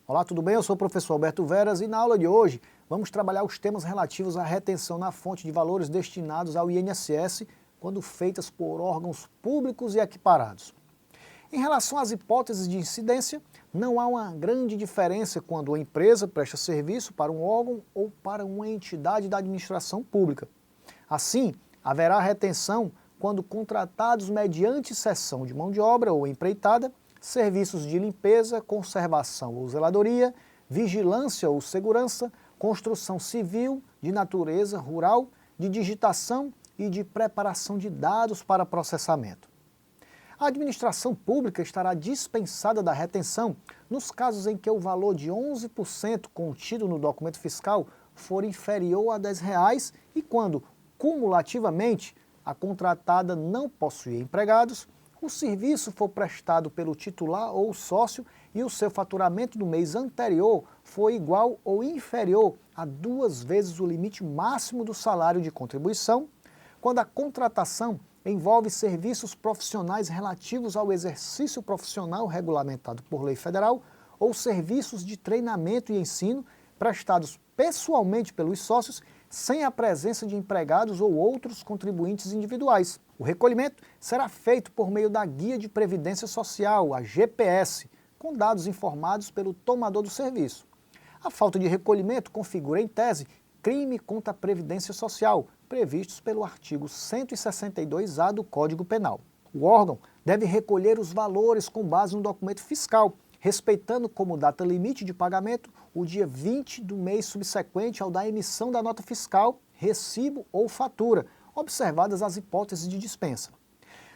Olá, tudo bem? Eu sou o professor Alberto Veras e na aula de hoje vamos trabalhar os temas relativos à retenção na fonte de valores destinados ao INSS quando feitas por órgãos públicos e equiparados. Em relação às hipóteses de incidência, não há uma grande diferença quando uma empresa presta serviço para um órgão ou para uma entidade da administração pública. Assim, haverá retenção quando contratados mediante cessão de mão de obra ou empreitada, serviços de limpeza, conservação ou zeladoria, vigilância ou segurança, construção civil, de natureza rural, de digitação e de preparação de dados para processamento. A administração pública estará dispensada da retenção nos casos em que o valor de 11% contido no documento fiscal for inferior a R$ 10 e quando, cumulativamente, a contratada não possuir empregados, o serviço for prestado pelo titular ou sócio e o seu faturamento do mês anterior for igual ou inferior a 2 vezes o limite máximo do salário de contribuição, quando a contratação envolve serviços profissionais relativos ao exercício profissional regulamentado por lei federal ou serviços de treinamento e ensino prestados pessoalmente pelos sócios sem a presença de empregados ou outros contribuintes individuais. O recolhimento será feito por meio da Guia de Previdência Social, a GPS, com dados informados pelo tomador do serviço. A falta de recolhimento configura, em tese, crime contra a Previdência Social, previstos pelo artigo 162-A do Código Penal. O órgão deve recolher os valores com base no documento fiscal, respeitando como data limite de pagamento o dia 20 do mês subsequente ao da emissão da nota fiscal, recibo ou fatura, observadas as hipóteses de dispensa.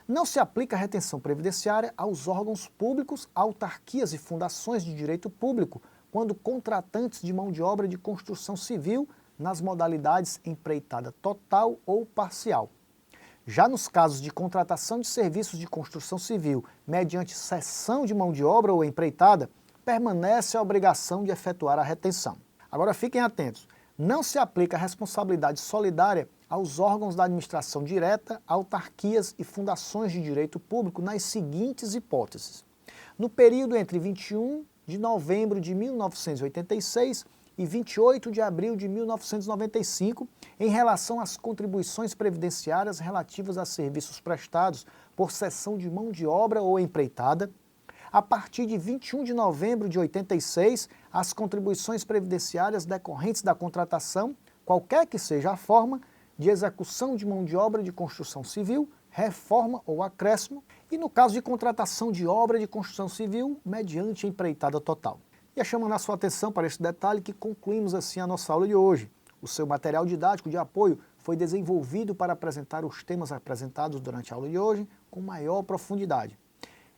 Não se aplica a retenção previdenciária aos órgãos públicos, autarquias e fundações de direito público, quando contratantes de mão de obra de construção civil nas modalidades empreitada total ou parcial. Já nos casos de contratação de serviços de construção civil mediante cessão de mão de obra ou empreitada, permanece a obrigação de efetuar a retenção. Agora fiquem atentos, não se aplica a responsabilidade solidária aos órgãos da administração direta, autarquias e fundações de direito público nas seguintes hipóteses. No período entre 21 de novembro de 1986 e 28 de abril de 1995, em relação às contribuições previdenciárias relativas a serviços prestados por cessão de mão de obra ou empreitada, a partir de 21 de novembro de 86, as contribuições previdenciárias decorrentes da contratação, qualquer que seja a forma, de execução de mão de obra de construção civil, reforma ou acréscimo, e no caso de contratação de obra de construção civil mediante empreitada total. E chamando a sua atenção para esse detalhe que concluímos assim a nossa aula de hoje. O seu material didático de apoio foi desenvolvido para apresentar os temas apresentados durante a aula de hoje com maior profundidade.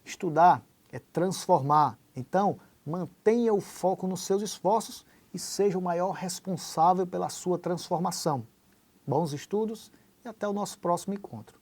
Estudar é transformar, então mantenha o foco nos seus esforços e seja o maior responsável pela sua transformação. Bons estudos e até o nosso próximo encontro.